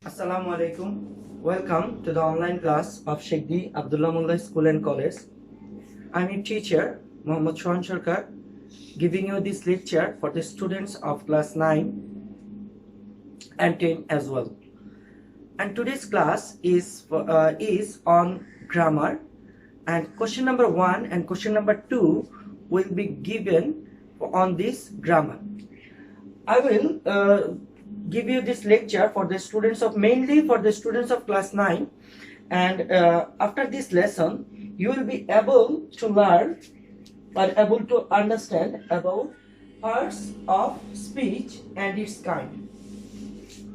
Assalamu alaikum. Welcome to the online class of Sheikh D. Abdullah Mullah School and College. I'm your teacher, Mohammad Shohan Sarkar, giving you this lecture for the students of class 9 and 10 as well. And today's class is on grammar, and question number 1 and question number 2 will be given on this grammar. I will give you this lecture for the students of mainly for the students of class 9, and after this lesson you will be able to learn or able to understand about parts of speech and its kind.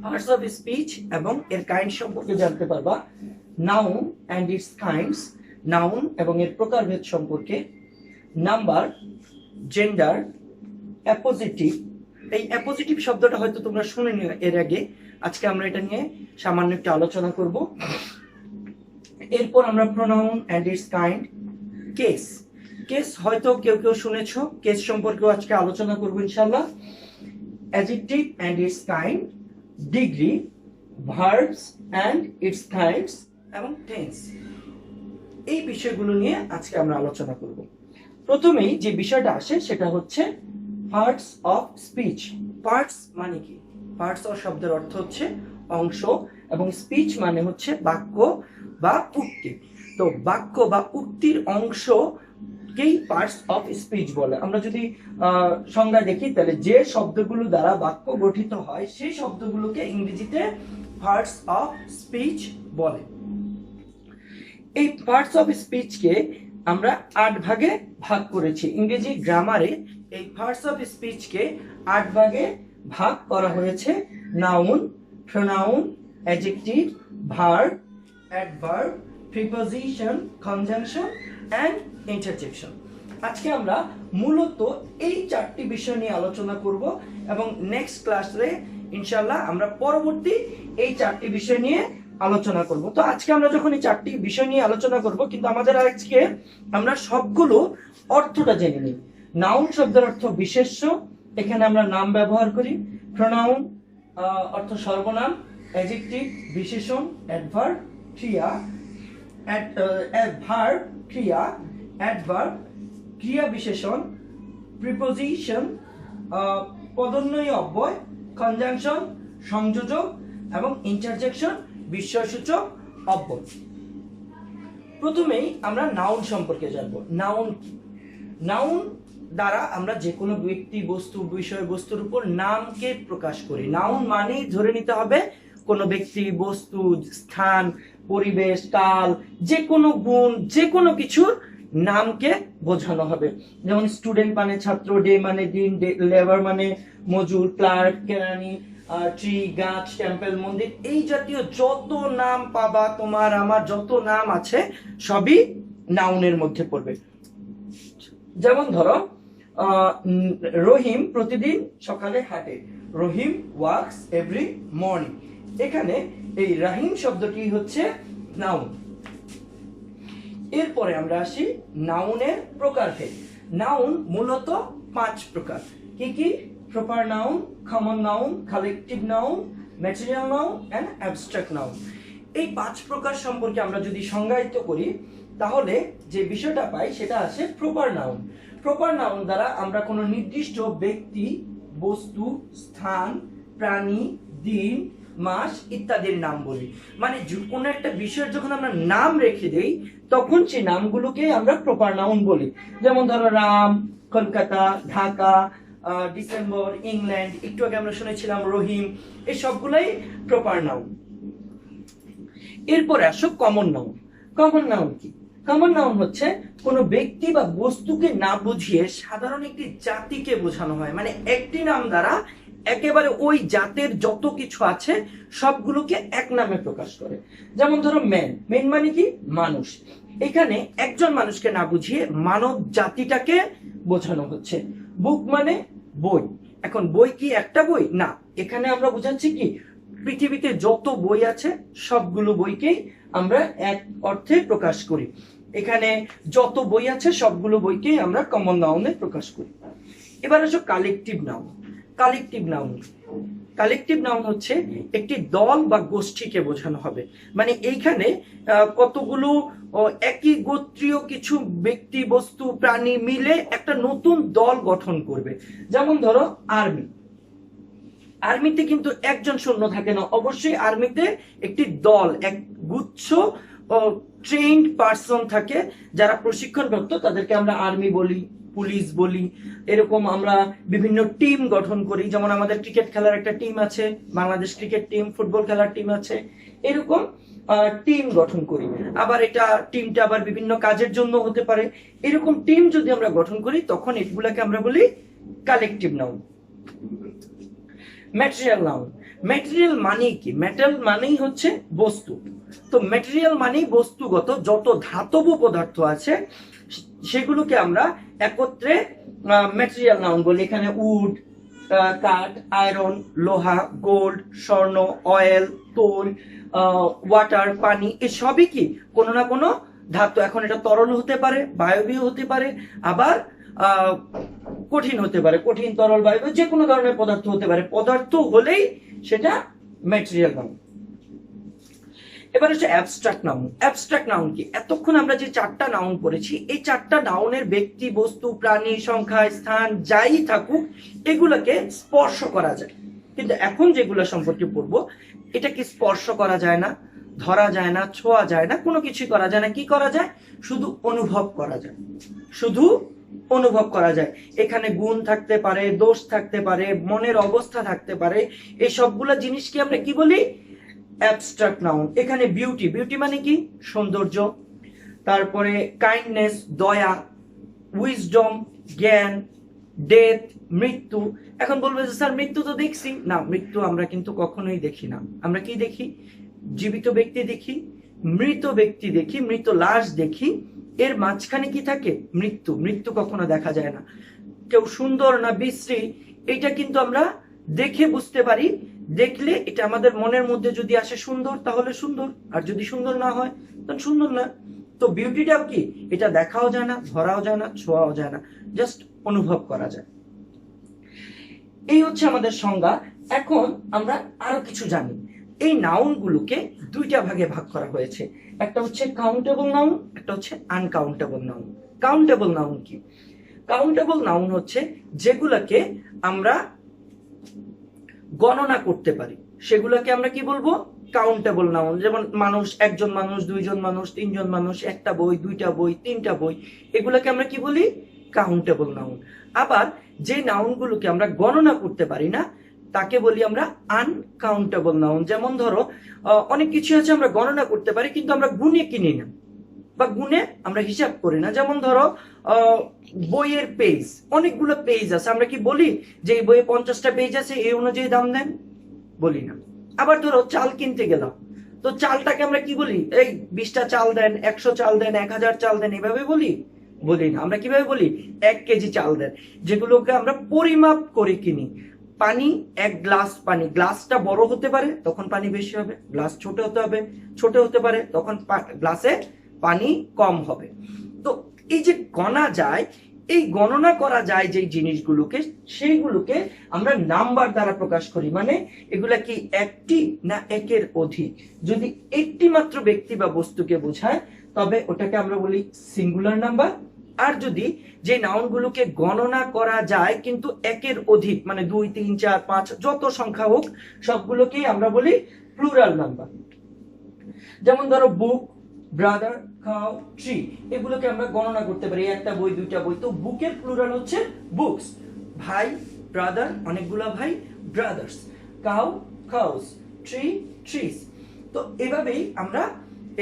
Parts of speech এবং এর kind সম্পর্কে জানতে পারবা, noun and its kinds, noun এবং এর প্রকারভেদ সম্পর্কে, number, gender, appositive. এই অ্যাপোজিটিভ শব্দটা হয়তো তোমরা শুনে নিও এর আগে, আজকে আমরা এটা নিয়ে সামান্য একটু আলোচনা করব। এরপর আমরা pronoun and its kind, case. Case হয়তো কেউ কেউ শুনেছো, কেস সম্পর্কেও আজকে আলোচনা করব ইনশাআল্লাহ। Adjective and its kind, degree, verbs and its kinds এবং টেন্স। এই বিষয়গুলো নিয়ে আজকে আমরা আলোচনা করব। প্রথমেই যে বিষয়টা আসে সেটা হচ্ছে পার্টস অফ স্পিচ। পার্টস মানে কি? পার্টস অফ শব্দের অর্থ হচ্ছে অংশ, এবং স্পিচ মানে হচ্ছে বাক্য বা উক্তি। তো বাক্য বা উক্তির অংশকেই পার্টস অফ স্পিচ বলে। আমরা যদি সংজ্ঞা দেখি তাহলে যে শব্দগুলো দ্বারা বাক্য গঠিত হয় সেই শব্দগুলোকে ইংরেজিতে পার্টস অফ স্পিচ বলে। এই পার্টস অফ স্পিচকে আমরা 8 ভাগে ভাগ করেছি। ইংরেজি গ্রামারে এই পার্টস অফ স্পিচকে 8 ভাগে ভাগ করা হয়েছে: noun, pronoun, adjective, verb, adverb, preposition, conjunction and interjection. আজকে আমরা মূলত এই 4টি বিষয় নিয়ে আলোচনা করব, এবং নেক্সট ক্লাসে ইনশাআল্লাহ আমরা পরবর্তী এই 4টি বিষয় নিয়ে আলোচনা করব। তো আজকে আমরা যখন এই 4টি বিষয় নিয়ে আলোচনা করব, কিন্তু আমাদের আজকে আমরা সবগুলো অর্থটা জেনে নিই। নাউন শব্দের অর্থ বিশেষ্য, এখানে আমরা নাম ব্যবহার করি। প্রোনাউন অর্থ সর্বনাম, অ্যাডজেক্টিভ বিশেষণ, অ্যাডভার্ব ক্রিয়া, ভার্ব ক্রিয়া, অ্যাডভার্ব ক্রিয়া বিশেষণ, প্রিপোজিশন পদোন্নয়ী অব্যয়, কনজাংশন সংযোজক, এবং ইন্টারজেকশন বিস্ময়সূচক অব্যয়। প্রথমেই আমরা নাউন সম্পর্কে জানবো। নাউন কি? নাউন দ্বারা আমরা যে কোনো ব্যক্তি, বস্তু, বিষয়বস্তুর উপর নামকে প্রকাশ করি। নাউন মানেই ধরে নিতে হবে কোনো ব্যক্তি, বস্তু, স্থান, পরিবেশ, কাল, যে কোনো গুণ, যে কোনো কিছুর নামকে বোঝানো হবে। যেমন স্টুডেন্ট মানে ছাত্র, ডে মানে দিন, লেবার মানে মজুর, ক্লার্ক কেরানি, ট্রি গাছ, টেম্পল মন্দির, এই জাতীয় যত নাম পাবা, তোমার আমার যত নাম আছে সবই নাউনের মধ্যে পড়বে। যেমন ধরো রহিম প্রতিদিন সকালে হাঁটে, রহিম ওয়াকস এভরি মর্নিং। এখানে এই রাহিম শব্দটি হচ্ছে নাউন। এরপরে আমরা আসি নাউনের প্রকারভেদ। নাউন মূলত 5 প্রকার। কি কি? Proper noun, common noun, collective noun, material noun and abstract noun. এই 5 প্রকার সম্পর্কে আমরা যদি সংজ্ঞায়িত করি তাহলে যে বিষয়টা পাই সেটা আসে প্রপার নাউন। প্রপার নাউন দ্বারা আমরা কোনো নির্দিষ্ট ব্যক্তি, বস্তু, স্থান, প্রাণী, দিন, মাস ইত্যাদির নাম বলি। মানে কোনো একটা বিষয়ের যখন আমরা নাম রেখে দেই তখন সেই নামগুলোকে আমরা প্রপার নাউন বলি। যেমন ধরো রাম, কলকাতা, ঢাকা, ডিসেম্বর, ইংল্যান্ড, একটু আগে আমরা শুনেছিলাম রহিম, এই সবগুলাই প্রপার নাউন। এরপরে আসো কমন নাউন। কমন নাউন কি? কমন নাউন হচ্ছে কোনো ব্যক্তি বা বস্তুকে না বুঝিয়ে সাধারণ একটি জাতিকে বোঝানো হয়। মানে একটি নাম দ্বারা একেবারে ওই জাতের যত কিছু আছে সবগুলোকে এক নামে প্রকাশ করে। যেমন ধরো ম্যান। ম্যান মানে কি? মানুষ। এখানে একজন মানুষকে না বুঝিয়ে মানব জাতিটাকে বোঝানো হচ্ছে। বুক মানে বই। এখন বই কি একটা বই? না, এখানে আমরা বোঝাচ্ছি কি পৃথিবীতে যত বই আছে সবগুলো বইকেই আমরা এক অর্থে প্রকাশ করি। এখানে যত বই আছে সবগুলো বইকেই আমরা কমন নাউনে প্রকাশ করি। এবার আসো collective noun. Collective noun collective noun হচ্ছে একটি দল বা গোষ্ঠীকে বোঝানো হবে, মানে এইখানে কতগুলো একই গোত্রীয় কিছু ব্যক্তি বস্তু প্রাণী মিলে একটা নতুন দল গঠন করবে। যেমন ধরো আর্মি, আর্মিতে কিন্তু একজন সৈন্য থাকে না, অবশ্যই আর্মিতে একটি দল, এক গুচ্ছ ট্রেন্ড পার্সন থাকে যারা প্রশিক্ষণপ্রাপ্ত, তাদেরকে আমরা আর্মি বলি, পুলিশ বলি। এরকম আমরা বিভিন্ন টিম গঠন করি, যেমন আমাদের ক্রিকেট খেলার একটা টিম আছে, বাংলাদেশ ক্রিকেট টিম, ফুটবল খেলার টিম আছে, এরকম টিম গঠন করি। আবার এটা টিমটা আবার বিভিন্ন কাজের জন্য হতে পারে। এরকম টিম যদি আমরা গঠন করি তখন এগুলাকে আমরা বলি collective noun. Material noun, material মানেই কি? ম্যাটেরিয়াল মানেই হচ্ছে বস্তু। তো ম্যাটেরিয়াল মানেই বস্তুগত যত ধাতব পদার্থ আছে সেগুলোকে আমরা একত্রে ম্যাটেরিয়াল নাউন বলি। এখানে উড, কাঠ, আয়রন, লোহা, গোল্ড, স্বর্ণ, অয়েল, তোল, ওয়াটার, পানি, এই সবই কি কোনো না কোনো ধাতু। এখন এটা তরল হতে পারে, বায়বীয় হতে পারে, আবার কঠিন হতে পারে, কঠিন, তরল, বায়বীয়, যে কোনো ধরনের পদার্থ হতে পারে। পদার্থ হলেই সেটা ম্যাটেরিয়াল নাউন। এবার হচ্ছে অ্যাবস্ট্রাক্ট নাউন। অ্যাবস্ট্রাক্ট নাউন কি? এতক্ষণ আমরা যে চারটা নাউন পড়েছি, এই চারটা নাউনের ব্যক্তি, বস্তু, প্রাণী, সংখ্যা, স্থান যাই থাকুক এগুলোকে স্পর্শ করা যায়, কিন্তু এখন যেগুলো সম্পর্কে পড়বো এটা কি স্পর্শ করা যায় না, ধরা যায় না, ছোঁয়া যায় না, কোনো কিছুই করা যায় না। কি করা যায়? শুধু অনুভব করা যায়, শুধু অনুভব করা যায়। এখানে গুণ থাকতে পারে, দোষ থাকতে পারে, মনের অবস্থা থাকতে পারে, এই সবগুলা জিনিসকে আমরা কি বলি? Abstract noun. এখানে বিউটি, বিউটি মানে কি? সৌন্দর্য। তারপরে কাইন্ডনেস, দয়া, উইজডম, জ্ঞান, ডেথ, মৃত্যু। এখন বলবে যে স্যার মৃত্যু তো দেখছি না, মৃত্যু আমরা কিন্তু কখনোই দেখি না। আমরা কি দেখি? জীবিত ব্যক্তি দেখি, মৃত ব্যক্তি দেখি, মৃত লাশ দেখি, এর মাঝখানে কি থাকে? মৃত্যু। মৃত্যু কখনো দেখা যায় না। কেউ সুন্দর না বিশ্রী এটা কিন্তু আমরা দেখে বুঝতে পারি। দেখলে এটা আমাদের মনের মধ্যে যদি আসে সুন্দর তাহলে সুন্দর, আর যদি সুন্দর না হয় তাহলে সুন্দর না। তো বিউটিটাও কি? এটা দেখাও যায় না, ধরাও যায় না, ছোঁয়াও যায় না, জাস্ট অনুভব করা যায়। এই হচ্ছে আমাদের সংজ্ঞা। এখন আমরা আরো কিছু জানি। এই নাউনগুলোকে দুইটা ভাগে ভাগ করা হয়েছে, একটা হচ্ছে কাউন্টেবল নাউন, একটা হচ্ছে আনকাউন্টেবল নাউন। কাউন্টেবল নাউন কি? কাউন্টেবল নাউন হচ্ছে যেগুলোকে আমরা গণনা করতে পারি, সেগুলোকে আমরা কি বলবো? Countable noun. যেমন মানুষ, একজন মানুষ, দুইজন মানুষ, তিনজন মানুষ, একটা বই, দুইটা বই, তিনটা বই, এগুলোকে আমরা কি বলি? Countable noun. আবার যে নাউনগুলোকে আমরা গণনা করতে পারি না তাকে বলি আমরা আনকাউন্টেবল নাউন। যেমন ধরো অনেক কিছু আছে আমরা গণনা করতে পারি কিন্তু আমরা গুণে কিনি না বা গুণে আমরা হিসাব করি না। যেমন ধরো বইয়ের পেজ, অনেকগুলো পেজ আছে, আমরা কি বলি যে এই বইয়ে 50টা পেজ আছে, এই অনুযায়ী দাম দেন? বলি না। আবার ধরো চাল কিনতে গেলাম, তো চালটাকে আমরা কি বলি? এই 20টা চাল দেন, 100 চাল দেন, 1000 চাল দেন, এভাবে বলি? বলি না। আমরা কিভাবে বলি? 1 কেজি চাল দেন, যেগুলোকে আমরা পরিমাপ করে কিনি। পানি, 1 গ্লাস পানি, গ্লাসটা বড় হতে পারে তখন পানি বেশি হবে, গ্লাস ছোট হতে পারে তখন গ্লাসে পানি কম হবে। তো এই যে গণা যায়, এই গণনা করা যায় যে জিনিসগুলোকে, সেইগুলোকে আমরা নাম্বার দ্বারা প্রকাশ করি। মানে এগুলা কি একটি না একের অধিক? যদি একটি মাত্র ব্যক্তি বা বস্তুকে বোঝায় তবে ওটাকে আমরা বলি সিঙ্গুলার নাম্বার। আর যদি যে নাউনগুলোকে গণনা করা যায় কিন্তু একের অধিক, মানে 2, 3, 4, 5 যত সংখ্যা হোক সবগুলোকেই আমরা বলি প্লুরাল নাম্বার। যেমন ধরো বুক, ব্রাদার, কাউ, ট্রি, এগুলোকে আমরা গণনা করতে পারি, একটা বই, দুইটা বই। তো বুকের প্লুরাল হচ্ছে বুকস। ভাই, ব্রাদার, অনেকগুলা ভাই, brothers. Cow, cows. Tree, trees. তো এভাবেই আমরা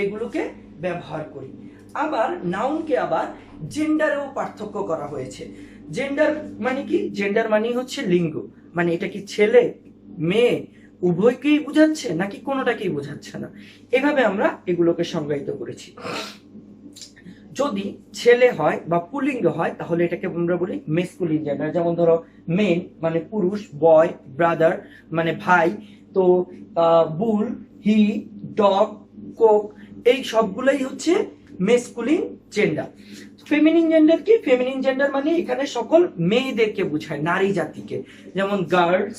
এগুলোকে ব্যবহার করি। আবার নাউনকে আবার জেন্ডারেও পার্থক্য করা হয়েছে। জেন্ডার মানে কি? জেন্ডার মানে হচ্ছে লিঙ্গ, মানে এটা কি ছেলে, মেয়ে উভয়কেই বোঝাচ্ছে নাকি কোনোটাকেই বোঝাচ্ছে না, এভাবে আমরা এগুলোকে সংজ্ঞায়িত করেছি। যদি ছেলে হয় বা পুলিঙ্গ হয় তাহলে এটাকে আমরা বলি মেসকুলিন জেন্ডার। যেমন ধরো মেন মানে পুরুষ, বয়, ব্রাদার মানে ভাই, তো বুল, হি, ডগ, কোক, এই সবগুলাই হচ্ছে মেসকুলিন জেন্ডার। ফেমিনিন জেন্ডার কি? ফেমিনিন জেন্ডার মানে এখানে সকল মেয়েদেরকে বোঝায়, নারী জাতিকে। যেমন গার্লস,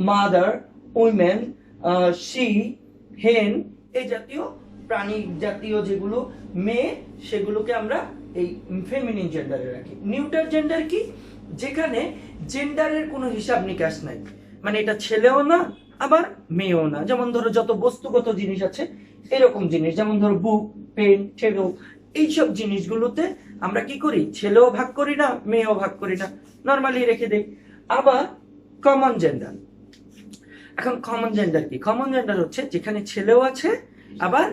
মাদার, উইমেন, শি, হেন, এই জাতীয় প্রাণী জাতীয় যেগুলো মেয়ে, সেগুলোকে আমরা এই ফেমিনিন জেন্ডারে রাখি। নিউটার জেন্ডার কি? যেখানে জেন্ডারের কোনো হিসাব নিকাশ নাই, মানে এটা ছেলেও না আবার মেয়েও না। যেমন ধরো যত বস্তুগত জিনিস আছে এরকম জিনিস, যেমন ধরো বুক, পেন, টেবিল, এইসব জিনিসগুলোতে আমরা কি করি, ছেলেও ভাগ করি না মেয়েও ভাগ করি না, নর্মালি রেখে দেই। আবার কমন জেন্ডার। এখন কমন জেন্ডার কি? কমন জেন্ডার হচ্ছে যেখানে ছেলেও আছে আবার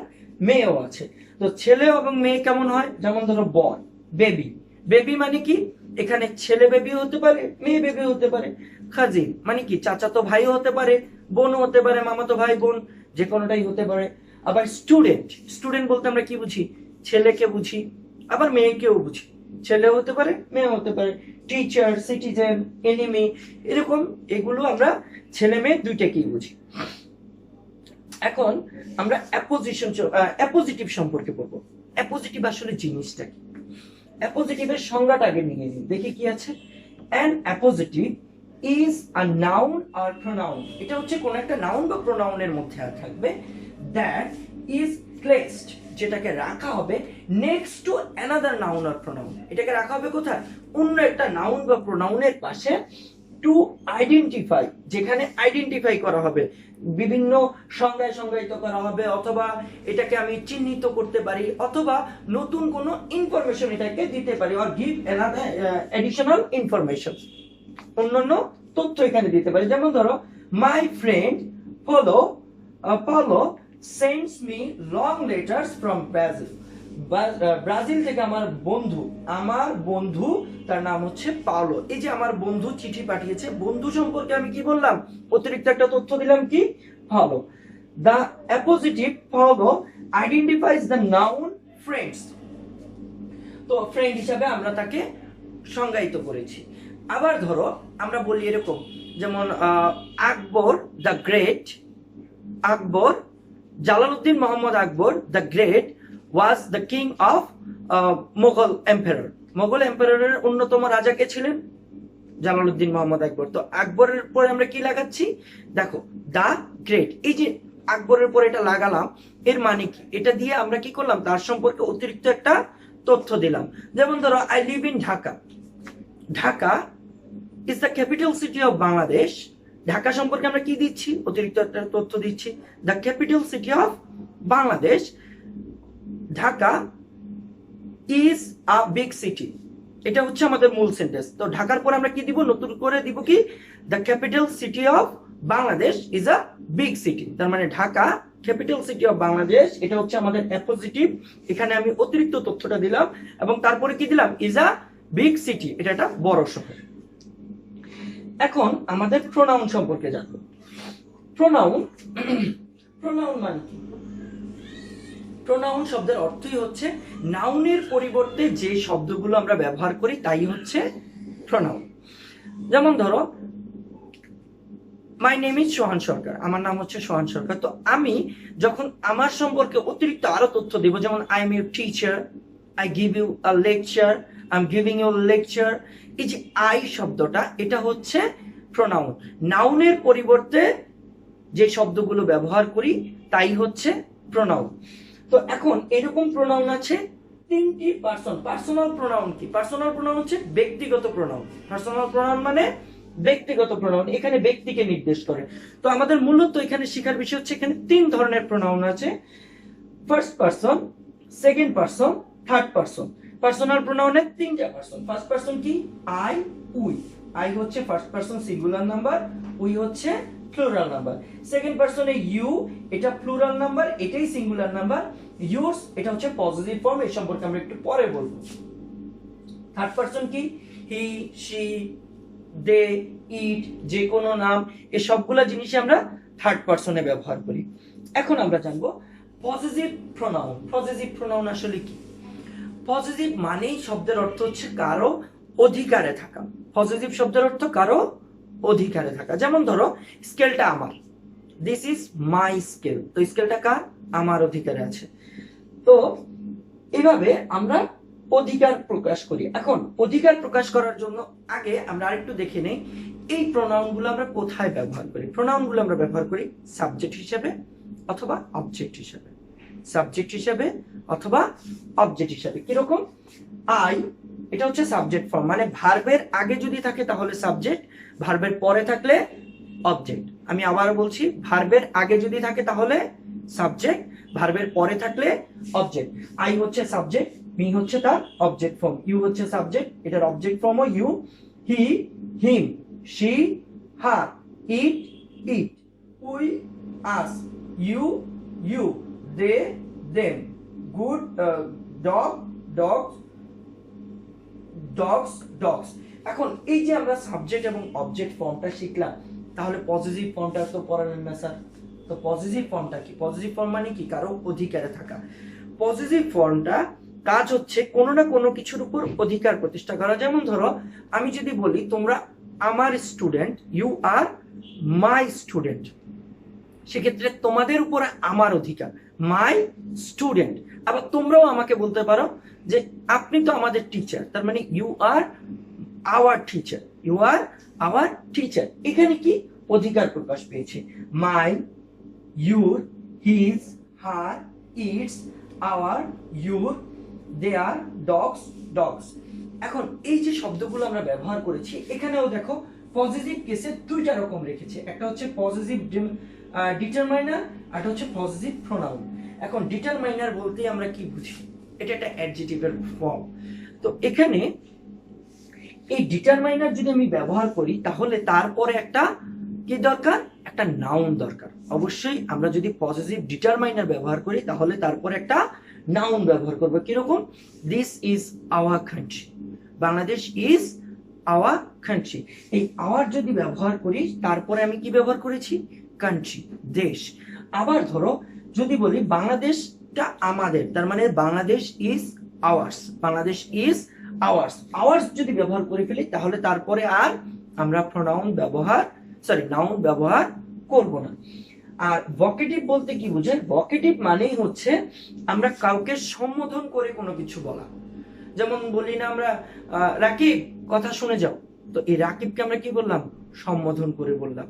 মেয়েও আছে। তো ছেলে এবং মেয়ে কেমন হয়? যেমন ধরো বয়, বেবি। বেবি মানে কি? এখানে ছেলে বেবি হতে পারে, মেয়ে বেবি হতে পারে। কাজিন মানে কি? চাচাতো ভাইও হতে পারে, বোনও হতে পারে, মামাতো ভাই বোন, যে কোনোটাই হতে পারে। আবার স্টুডেন্ট, স্টুডেন্ট বলতে আমরা কি বুঝি? ছেলেকে বুঝি, আবার মেয়েকেও বুঝি, ছেলেও হতে পারে মেয়েও হতে পারে। টিচার, সিটিজেন, এনিমি, এরকম এগুলো আমরা ছেলে মেয়ে দুইটাকেই বুঝি। এখন আমরা অ্যাপোজিটিভ সম্পর্কে পড়বো। অ্যাপোজিটিভ আসলে জিনিসটা কি? অ্যাপোজিটিভের সংজ্ঞাটা আগে নিয়ে নিই, দেখি কি আছে। An appositive is a noun or pronoun. এটা হচ্ছে কোন একটা নাউন বা প্রোনাউনের মধ্যে থাকবে, দ্যাট ইজ প্লেসড, যেটাকে রাখা হবে next to another noun or pronoun. এটাকে রাখা হবে কোথায়? অন্য একটা নাউন বা প্রোনাউনের পাশে, টু আইডেন্টিফাই, যেখানে আইডেন্টিফাই করা হবে, বিভিন্ন সংজ্ঞায় সংজ্ঞায়িত করা হবে, অথবা এটাকে আমি চিহ্নিত করতে পারি, অথবা নতুন কোনো ইনফরমেশন এটাকে দিতে পারি, or give another additional information, অন্যান্য তথ্য এখানে দিতে পারি। যেমন ধরো, my friend Paolo sends me long letters from Brazil. Brazil থেকে আমার বন্ধু তার নাম হচ্ছে পাওলো। এই যে আমার বন্ধু চিঠি পাঠিয়েছে, বন্ধু সম্পর্কে আমি কি বললাম? অতিরিক্ত একটা তথ্য দিলাম, কি? Paolo. The appositive Paolo identifies the noun friends. তো ফ্রেন্ড হিসাবে আমরা তাকে সংজ্ঞায়িত করেছি। আবার ধরো আমরা বলি এরকম, যেমন Akbar the great, Akbar, Jalaluddin Mohammad Akbar the great was the king of Mughal empire. Mughal এম্পায়ারের অন্যতম রাজা কে ছিলেন? জালালউদ্দিন মোহাম্মদ আকবর। তো আকবরের পরে আমরা কি লাগাচ্ছি? দেখো, দা গ্রেট। এই যে আকবরের পরে এটা লাগালাম, এর মানে কি? এটা দিয়ে আমরা কি করলাম? তার সম্পর্কে অতিরিক্ত একটা তথ্য দিলাম। যেমন ধরো, I live in Dhaka. Dhaka is the capital city of Bangladesh. Dhaka সম্পর্কে আমরা কি দিচ্ছি? অতিরিক্ত একটা তথ্য দিচ্ছি, the capital city of Bangladesh. Dhaka is a big city, এটা হচ্ছে আমাদের মূল সেন্টেন্স। তো ঢাকার পর আমরা কি দিব? নতুন করে দিব কি? The capital city of Bangladesh is a big city. তার মানে Dhaka capital city of Bangladesh, এটা হচ্ছে আমাদের অ্যাপোজিটিভ। এখানে আমি অতিরিক্ত তথ্যটা দিলাম, এবং তারপরে কি দিলাম? ইজ আ বিগ সিটি, এটা একটা বড় শহর। এখন আমাদের প্রোনাউন সম্পর্কে জানবো। প্রোনাউন মানে কি? প্রোনাউন শব্দের অর্থই হচ্ছে নাউনের পরিবর্তে যে শব্দগুলো আমরা ব্যবহার করি তাই হচ্ছে প্রোনাউন। যেমন ধরো, মাই নেম ইজ সোহান সরকার, আমার নাম হচ্ছে সোহান সরকার। তো আমি যখন আমার সম্পর্কে অতিরিক্ত আরো তথ্য দিব, যেমন I am your teacher, I give you a lecture, I am giving you lecture, এই যে আই শব্দটা, এটা হচ্ছে প্রোনাউন। নাউনের পরিবর্তে যে শব্দগুলো ব্যবহার করি তাই হচ্ছে প্রোনাউন। তো এখন এরকম প্রোনাউন আছে তিনটি। পার্সোনাল প্রোনাউন কি? পার্সোনাল প্রোনাউন হচ্ছে ব্যক্তিগত প্রোনাউন। পার্সোনাল প্রোনাউন মানে ব্যক্তিগত প্রোনাউন, এখানে ব্যক্তিকে নির্দেশ করে। তো আমাদের মূলত এখানে শেখার বিষয় হচ্ছে, এখানে তিন ধরনের প্রোনাউন আছে, first person, second person, third person. Personal প্রোনাউনের তিনটা পারসন। ফার্স্ট পারসন কি? I, we. আই হচ্ছে first person singular number, we হচ্ছে প্লুরাল নাম্বার। সেকেন্ড পারসনে ইউ, এটা প্লুরাল নাম্বার, এটাই সিঙ্গুলার নাম্বার। ইউরস, এটা হচ্ছে পজিটিভ ফর্ম, এই সম্পর্কে আমরা একটু পরে বলবো। থার্ড পারসন কি? হি, শি, দে, ইট, যে কোনো নাম, এই সবগুলা জিনিস আমরা থার্ড পারসনে ব্যবহার করি। এখন আমরা জানবো পজিটিভ প্রোনাউন। পজিটিভ প্রোনাউন আসলে কি? পজিটিভ মানেই শব্দের অর্থ হচ্ছে কারো অধিকারে থাকা। পজিটিভ শব্দের অর্থ কারো অধিকারে থাকা। যেমন ধরো, স্কেলটা আমার, দিস ইজ মাই স্কেল। তো স্কেলটা কার? আমার অধিকারে আছে। তো এইভাবে আমরা অধিকার প্রকাশ করি। এখন অধিকার প্রকাশ করার জন্য আগে আমরা আরেকটু দেখে নেই এই প্রোনাউনগুলো আমরা কোথায় ব্যবহার করি। প্রোনাউনগুলো আমরা ব্যবহার করি সাবজেক্ট হিসেবে অথবা অবজেক্ট হিসেবে, সাবজেক্ট হিসেবে অথবা অবজেক্ট হিসেবে। কিরকম? আই, এটা হচ্ছে সাবজেক্ট ফর্ম, মানে ভার্বের আগে যদি থাকে তাহলে সাবজেক্ট, ভার্বের পরে থাকলে অবজেক্ট। আমি আবার বলছি, ভার্বের আগে যদি থাকে তাহলে সাবজেক্ট, ভার্বের পরে থাকলে অবজেক্ট। আই হচ্ছে সাবজেক্ট, মি হচ্ছে তার অবজেক্ট ফর্ম, ইউ হচ্ছে সাবজেক্ট, এটার অবজেক্ট ফর্মও you, he him, she her, it it, we us, you you, they them, good dog dogs, dogs dogs. এখন এই যে আমরা সাবজেক্ট এবং অবজেক্ট ফর্মটা শিখলাম, তাহলে পজিটিভ ফর্মটা তো পড়ালেন না স্যার। তো পজিটিভ ফর্মটা কি? পজিটিভ ফর্ম মানে কি? কারো অধিকারে থাকা। পজিটিভ ফর্মটা কাজ হচ্ছে কোনো না কোনো কিছুর উপর অধিকার প্রতিষ্ঠা করা। যেমন ধরো আমি যদি বলি তোমরা আমার student, you are my student, সেক্ষেত্রে তোমাদের উপরে আমার অধিকার, মাই স্টুডেন্ট। আবার তোমরাও আমাকে বলতে পারো যে আপনি তো আমাদের টিচার, তার মানে you are our teacher, you are our teacher. এখানে কি অধিকার প্রকাশ পেয়েছে? My, your, his, her, its, our, your, their, dogs dogs. এখন এই যে শব্দগুলো আমরা ব্যবহার করেছি, এখানেও দেখো পজিটিভ কেসে দুইটা রকম রেখেছে, একটা হচ্ছে পজিটিভ ডিটারমাইনার, আর হচ্ছে পজিটিভ প্রোনাউন। এখন ডিটারমাইনার বলতে আমরা কি বুঝি? এটা একটা অ্যাডজেক্টিভের ফর্ম। তো এখানে এই ডিটারমাইনার যদি আমি ব্যবহার করি তাহলে তারপরে একটা কি দরকার? একটা নাউন দরকার। অবশ্যই আমরা যদি পজিটিভ ডিটারমাইনার ব্যবহার করি তাহলে তারপরে একটা নাউন ব্যবহার করব। কিরকম? This is our country, Bangladesh is our country. এই আওয়ার যদি ব্যবহার করি তারপরে আমি কি ব্যবহার করেছি? কান্ট্রি, দেশ। আবার ধরো যদি বলি বাংলাদেশটা আমাদের, তার মানে Bangladesh is ours, Bangladesh is ours. Hours যদি ব্যবহার করে ফেলি তাহলে তারপরে আর আমরা প্রোনাউন ব্যবহার, নাউন ব্যবহার করব না। আর ভোকেটিভ বলতে কি বুঝেন? ভোকেটিভ মানেই হচ্ছে আমরা কাউকে সম্বোধন করে কোনো কিছু বলা। যেমন বলি না আমরা রাকিব কথা শুনে যাও, তো এই রাকিবকে আমরা কি বললাম? সম্বোধন করে বললাম,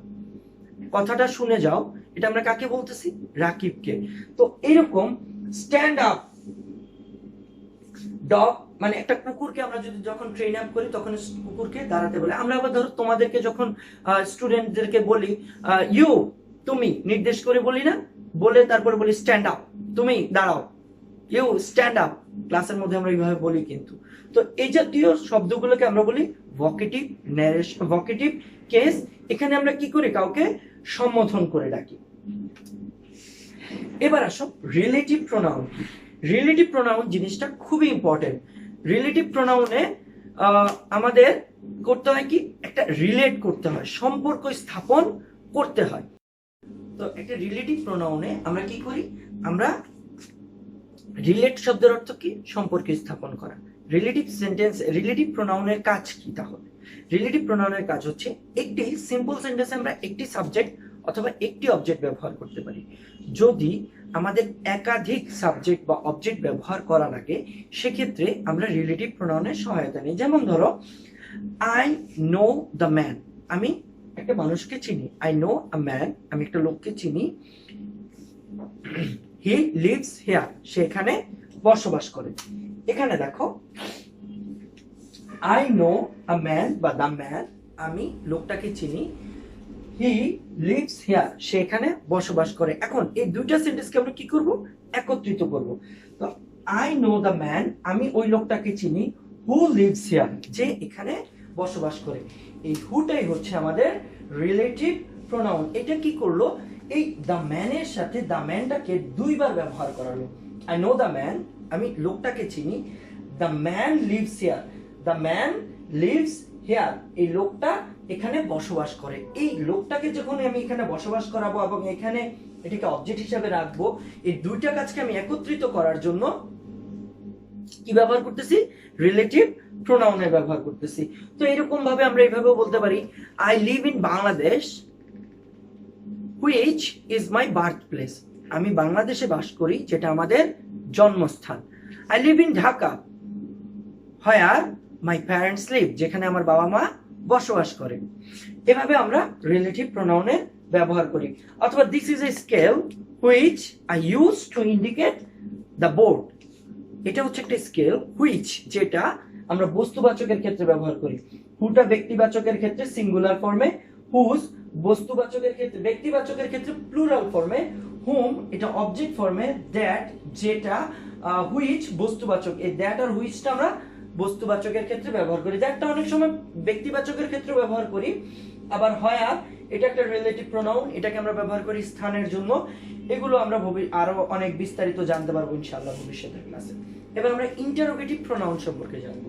কথাটা শুনে যাও। এটা আমরা কাকে বলতেছি? রাকিবকে। তো এরকম স্ট্যান্ড আপ ডগ, মানে একটা কুকুরকে আমরা যদি যখন ট্রেন আপ করি তখন কুকুরকে দাঁড়াতে বলে। আমরা আবার ধরো তোমাদেরকে যখন স্টুডেন্টদেরকে বলি ইউ, তুমি নির্দেশ করে বলি না, বলে তারপরে বলি স্ট্যান্ড আপ, তুমি দাঁড়াও, ইউ স্ট্যান্ড আপ। ক্লাসের মধ্যে আমরা এইভাবে বলি কিন্তু। তো এই জাতীয় শব্দগুলোকে আমরা বলি ভোকেটিভ ন্যারেশন, ভোকেটিভ কেস। এখানে আমরা কি করি? কাউকে সম্বোধন করে ডাকি। এবার আসো রিলেটিভ প্রোনাউন। রিলেটিভ প্রোনাউন জিনিসটা খুবই ইম্পর্টেন্ট। রিলেটিভ প্রোনাউনে আমাদের করতে হয় কি? একটা রিলেট করতে হয়, সম্পর্ক স্থাপন করতে হয়। তো একটা রিলেটিভ প্রোনাউনে আমরা কি করি? আমরা রিলেট শব্দের অর্থ কি? সম্পর্ক স্থাপন করা। রিলেটিভ সেন্টেন্স, রিলেটিভ প্রোনাউনের কাজ কি তাহলে? রিলেটিভ প্রোনাউনের কাজ হচ্ছে একটি সিম্পল সেন্টেন্সে আমরা একটি সাবজেক্ট অথবা একটি অবজেক্ট ব্যবহার করতে পারি। যদি আমাদের একাধিক সাবজেক্ট বা অবজেক্ট ব্যবহার করা লাগে সেক্ষেত্রে আমরা রিলেটিভ প্রোনাউনের সহায়তা নিই। যেমন ধরো আই নো দ্য ম্যান, আমি একটা মানুষকে চিনি। আই নো আ ম্যান, আমি একটা লোককে চিনি। হি লিভস হিয়ার, সে এখানে বসবাস করে। এখানে দেখো আই নো আ ম্যান বা দ্য ম্যান, আমি লোকটাকে চিনি। হি লিভস হিয়ার, সে এখানে বসবাস করে। এখন এই দুইটা সেন্টেন্সকে আমরা কি করব? একত্রিত করব। তো আই নো দ্য ম্যান, আমি ওই লোকটাকে চিনি। হু লিভস হিয়ার, যে এখানে বসবাস করে। এই হুটাই হচ্ছে আমাদের রিলেটিভ প্রোনাউন। এটা কি করলো? এই দ্য ম্যানের সাথে দ্য ম্যানটাকে দুইবার ব্যবহার করালো। আই নো দ্য ম্যান, আমি লোকটাকে চিনি। The man leaves here, the man leaves here, এই লোকটা এখানে বসবাস করে। এই লোকটাকে যখন আমি এখানে বসবাস করাবো এবং এখানে এটাকে অবজেক্ট হিসাবে রাখবো, এই দুইটা কাজকে আমি একত্রিত করার জন্য কি ব্যবহার করতেছি? রিলেটিভ প্রোনাউনের ব্যবহার করতেছি। তো এরকম ভাবে আমরা এইভাবে বলতে পারি I live in Bangladesh which is my birth place, আমি বাংলাদেশে বাস করি যেটা আমাদের জন্মস্থান। I live in Dhaka where my parents live, যেখানে আমার বাবা মা বসবাস করে। এভাবে আমরা রিলেটিভ প্রোনাউনের ব্যবহার করি। অথবা this is a scale which I use to indicate the board, এটা হচ্ছে একটা স্কেল হুইচ, যেটা আমরা বস্তুবাচকের ক্ষেত্রে ব্যবহার করি। হুটা ব্যক্তিবাচকের ক্ষেত্রে সিঙ্গুলার ফর্মে, হুজ বস্তুবাচকের ক্ষেত্রে ব্যক্তিবাচকের ক্ষেত্রে প্লুরাল ফর্মে, হুম এটা অবজেক্ট ফর্মে, দ্যাট যেটা হুইচ বস্তুবাচক, এই দ্যাট আর হুইচটা আমরা বস্তুবাচকের ক্ষেত্রে ব্যবহার করি। দ্যাটটা অনেক সময় ব্যক্তিবাচকের ক্ষেত্রে ব্যবহার করি। আবার হোয়ার এটা একটা রিলেটিভ প্রোনাউন, এটাকে আমরা ব্যবহার করি স্থানের জন্য। এগুলো আমরা আরো অনেক বিস্তারিত জানতে পারবো ইনশাআল্লাহ ভবিষ্যতের ক্লাসে। এবার আমরা ইন্টারোগেটিভ প্রোনাউন সম্পর্কে জানবো।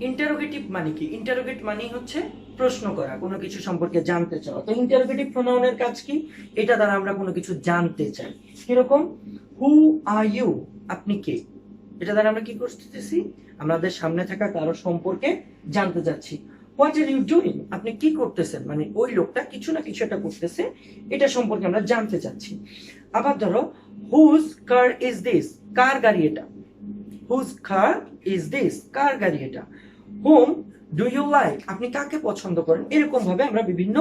ইন্টারোগেটিভ মানে কি? ইন্টারোগেট মানে হচ্ছে প্রশ্ন করা, কোনো কিছু সম্পর্কে জানতে চাওয়া। তো ইন্টারোগেটিভ প্রোনাউনের কাজ কি? এটা দ্বারা আমরা কোনো কিছু জানতে চাই। কিরকম? হু আর ইউ, আপনি কে? এটা দ্বারা আমরা কি করতেছি? আমাদের সামনে থাকা কারো সম্পর্কে জানতে যাচ্ছি। হোয়াট আর ইউ ডুইং, আপনি কি করতেছেন, মানে ওই লোকটা কিছু না কিছু একটা করতেছে, এটা সম্পর্কে আমরা জানতে চাচ্ছি। আবার ধরো হুজ কার ইজ দিস, কার গাড়ি এটা? হুজ কার ইজ দিস, কার গাড়ি এটা? হোম ডু ইউ লাইক, আপনি কাকে পছন্দ করেন? এরকম ভাবে আমরা বিভিন্ন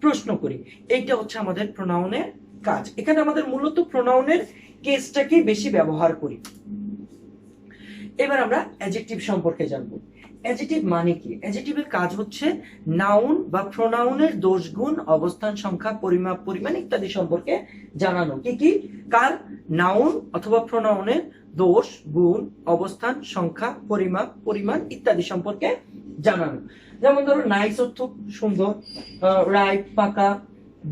প্রশ্ন করি। এইটা হচ্ছে আমাদের প্রোনাউনের কাজ। এখানে আমাদের মূলত প্রোনাউনের কেসটাকে বেশি ব্যবহার করি। এবার আমরা অ্যাডজেক্টিভ সম্পর্কে জানবো। অ্যাডজেক্টিভ মানে কি? অ্যাডজেক্টিভের কাজ হচ্ছে নাউন বা প্রোনাউনের দোষ, গুণ, অবস্থান, সংখ্যা, পরিমাপ, পরিমাণ ইত্যাদি সম্পর্কে জানানো। কি কি? কার নাউন অথবা প্রোনাউনের দোষ, গুণ, অবস্থান, সংখ্যা, পরিমাপ, পরিমাণ ইত্যাদি সম্পর্কে জানানো। যেমন ধরো নাইস অর্থ সুন্দর, রাইট পাকা,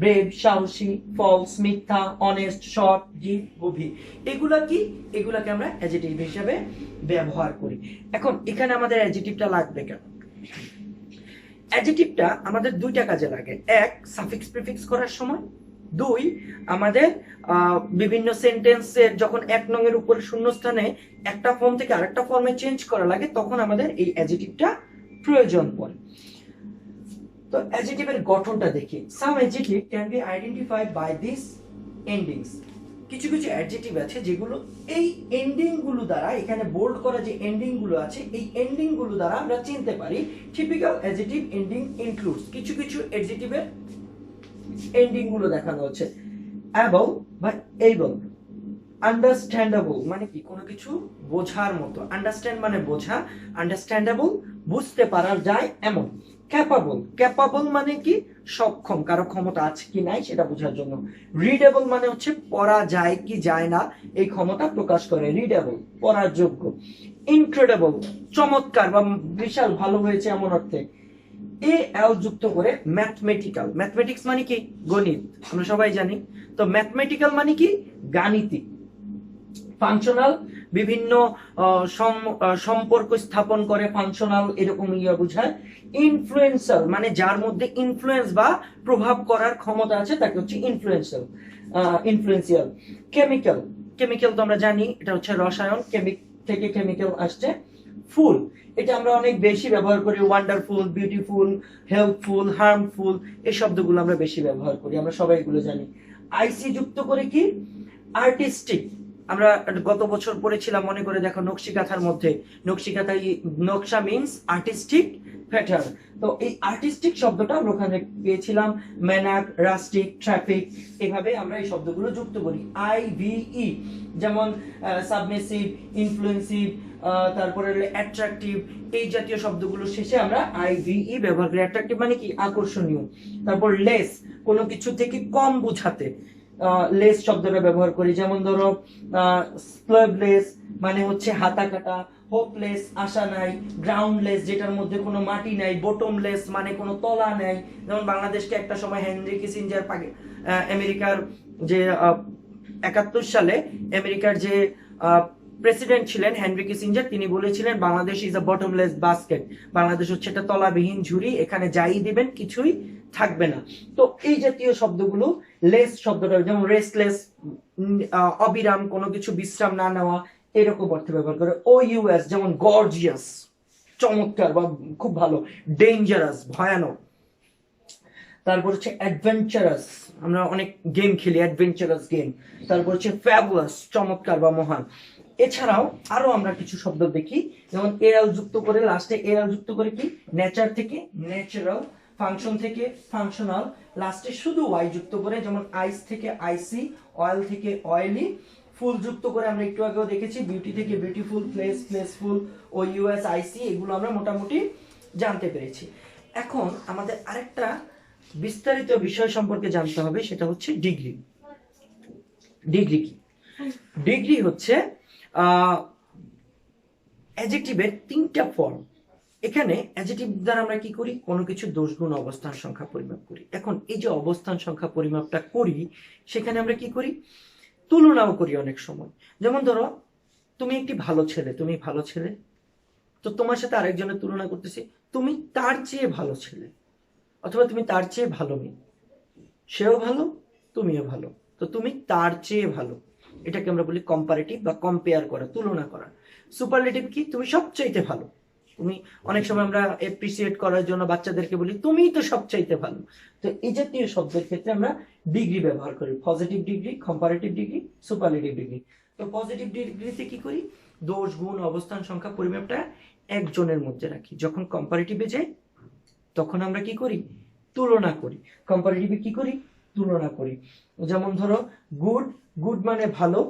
ব্রেভ সাহসী, ফলস মিথ্যা, অনেস্ট শর্ট, ডিপ গভীর। এগুলা কি? এগুলাকে আমরা অ্যাডজেক্টিভ হিসেবে ব্যবহার করি। এখন এখানে আমাদের অ্যাডজেক্টিভটা লাগবে কেন? অ্যাডজেক্টিভটা আমাদের দুইটা কাজে লাগে। এক, সাফিক্স প্রিফিক্স করার সময়। দুই, আমাদের বিভিন্ন সেন্টেন্সের যখন এক নংয়ের উপরে শূন্যস্থানে একটা ফর্ম থেকে আরেকটা ফর্মে চেঞ্জ করা লাগে, তখন আমাদের এই অ্যাডজেক্টিভটা প্রয়োজন পড়ে। তো অ্যাডজেক্টিভের গঠনটা দেখি। Some adjective can be identified by this endings. কিছু কিছু অ্যাডজেক্টিভ আছে যেগুলো এই এন্ডিং গুলো দ্বারা, এখানে বোল্ড করা যে এন্ডিং গুলো আছে, এই এন্ডিং গুলো দ্বারা আমরা চিনতে পারি। টিপিক্যাল অ্যাডজেক্টিভ এন্ডিং ইনক্লুডস, কিছু কিছু অ্যাডজেক্টিভের এন্ডিং গুলো দেখানো হচ্ছে। অ্যাবল বা এবল। আন্ডারস্ট্যান্ডেবল মানে কি? কোনো কিছু বোঝার মতো। আন্ডারস্ট্যান্ড মানে বোঝা, আন্ডারস্ট্যান্ডেবল বুঝতে পারা যায় এমন। ক্যাপাবল, ক্যাপাবল মানে কি? সক্ষম, কারো ক্ষমতা আছে কি নাই সেটা বোঝার জন্য। রিডেবল মানে হচ্ছে পড়া যায় কি যায় না এই ক্ষমতা প্রকাশ করে। রিডেবল পড়ার যোগ্য। ইনক্রেডিবল চমৎকার বা বিশাল ভালো হয়েছে এমন অর্থে। এ এল যুক্ত করে ম্যাথমেটিক্যাল। ম্যাথমেটিক্স মানে কি? গণিত, আমরা সবাই জানি। তো ম্যাথমেটিক্যাল মানে কি? গাণিতিক। ফাংশনাল বিভিন্ন সম্পর্ক স্থাপন করে, ফাংশনাল এরকম ইয়া বোঝায়। ইনফ্লুয়েন্সাল মানে যার মধ্যে ইনফ্লুয়েন্স বা প্রভাব করার ক্ষমতা আছে তাকে হচ্ছে ইনফ্লুয়েন্সিয়াল। কেমিক্যাল, কেমিক্যাল তো আমরা জানি এটা হচ্ছে রসায়ন, কেমিক থেকে কেমিক্যাল আসছে। ফুল, এটা আমরা অনেক বেশি ব্যবহার করি। ওয়ান্ডারফুল, বিউটিফুল, হেল্পফুল, হার্মফুল এই শব্দগুলো আমরা বেশি ব্যবহার করি, আমরা সবাই এগুলো জানি। আইসি যুক্ত করে কি? আর্টিস্টিক। আমরা গত বছর পড়েছিলাম, মনে করে দেখো, নকশিকাঁথার মধ্যে। নকশা মিন্স আর্টিস্টিক প্যাটার্ন। তো এই আর্টিস্টিক শব্দটা আমরা ওখানে পেয়েছিলাম। ম্যানাক, রাস্টিক, ট্রাফিক, এভাবে আমরা এই শব্দগুলো যুক্ত করি। আইভিই যেমন সাবমিসিভ, ইনফ্লুয়েন্সিভ, তারপরে অ্যাট্রাকটিভ, এই জাতীয় শব্দগুলো শেষে আমরা আইভিই ব্যবহার করি। অ্যাট্রাকটিভ মানে কি? আকর্ষণীয়। তারপর লেস, কোনো কিছু থেকে কম বোঝাতে লেস শব্দটা ব্যবহার করি। যেমন ধরো স্লেভলেস মানে হচ্ছে হাতা কাটা। হোপলেস আশা নাই। গ্রাউন্ডলেস যেটার মধ্যে কোনো মাটি নাই। বটমলেস মানে কোনো তলা নাই। যেমন বাংলাদেশকে একটা সময় হেনরি কিসিঞ্জার আমেরিকার যে 71 সালে আমেরিকার যে প্রেসিডেন্ট ছিলেন হেনরি কিসিঞ্জার, তিনি বলেছিলেন Bangladesh is a bottomless basket. Bangladesh হচ্ছে একটা তলাবিহীন ঝুড়ি, এখানে যাই দিবেন কিছুই থাকবে না। তো এই জাতীয় শব্দগুলো লেস শব্দটা, যেমন রেস্টলেস অবিরাম, কোনো কিছু বিশ্রাম না নেওয়া, এরকম অর্থে ব্যবহার করে। ও ইউএস যেমন গর্জিয়াস চমৎকার বা খুব ভালো। ডেঞ্জারাস ভয়ানক। তারপর হচ্ছে অ্যাডভেঞ্চারাস, আমরা অনেক গেম খেলি, অ্যাডভেঞ্চারাস গেম। তারপর হচ্ছে ফ্যাবুলাস চমৎকার বা মহান। এছাড়াও আরো আমরা কিছু শব্দ দেখি, যেমন এল যুক্ত করে, লাস্টে এল যুক্ত করে কি নেচার থেকে ন্যাচারাল, ফাংশন থেকে ফাংশনাল, লাস্টে শুধু ওয়াই যুক্ত করে, যেমন আইস থেকে আইসি, অয়েল থেকে অয়েলি, ফুল যুক্ত করে আমরা একটু আগেও দেখেছি, বিউটি থেকে বিউটিফুল, প্লেস প্লেসফুল, ও ইউএস আইসি, এগুলো আমরা মোটামুটি জানতে পেরেছি। এখন আমাদের আরেকটা বিস্তারিত বিষয় সম্পর্কে জানতে হবে, সেটা হচ্ছে ডিগ্রি। ডিগ্রি কি? ডিগ্রি হচ্ছে অ্যাডজেক্টিভের তিনটা ফর্ম। এখানে অ্যাডজেক্টিভ দ্বারা আমরা কি করি, কোনো কিছু দোষ গুণ অবস্থান সংখ্যা পরিমাপ করি। এখন এই যে অবস্থান সংখ্যা পরিমাপটা করি, সেখানে আমরা কি করি, তুলনাও করি অনেক সময়। যেমন ধরো তুমি একটি ভালো ছেলে, তুমি ভালো ছেলে, তো তোমার সাথে আরেকজনের তুলনা করতেছি, তুমি তার চেয়ে ভালো ছেলে, অথবা তুমি তার চেয়ে ভালো মেয়ে, সেও ভালো তুমিও ভালো, তো তুমি তার চেয়ে ভালো, এটাকে আমরা বলি কম্পারেটিভ বা কম্পেয়ার করা, তুলনা করা। সুপারলেটিভ কি, তুমি সবচাইতে ভালো। তুমি অনেক সময় আমরা এপ্রিসিয়েট করার জন্য বাচ্চাদেরকে বলি তুমিই তো সবচাইতে ভালো। তো এই জাতীয় শব্দের ক্ষেত্রে আমরা ডিগ্রি ব্যবহার করি, positive degree, comparative degree, superlative degree. তো পজিটিভ ডিগ্রিতে কি করি, দোষ গুণ অবস্থান সংখ্যা পরিমাপটা একজনের মধ্যে রাখি। যখন কম্পারেটিভে যাই তখন আমরা কি করি, তুলনা করি। কম্পারেটিভে কি করি, তুলনা করি। যেমন ধরো গুড, গুড মানে ভালো,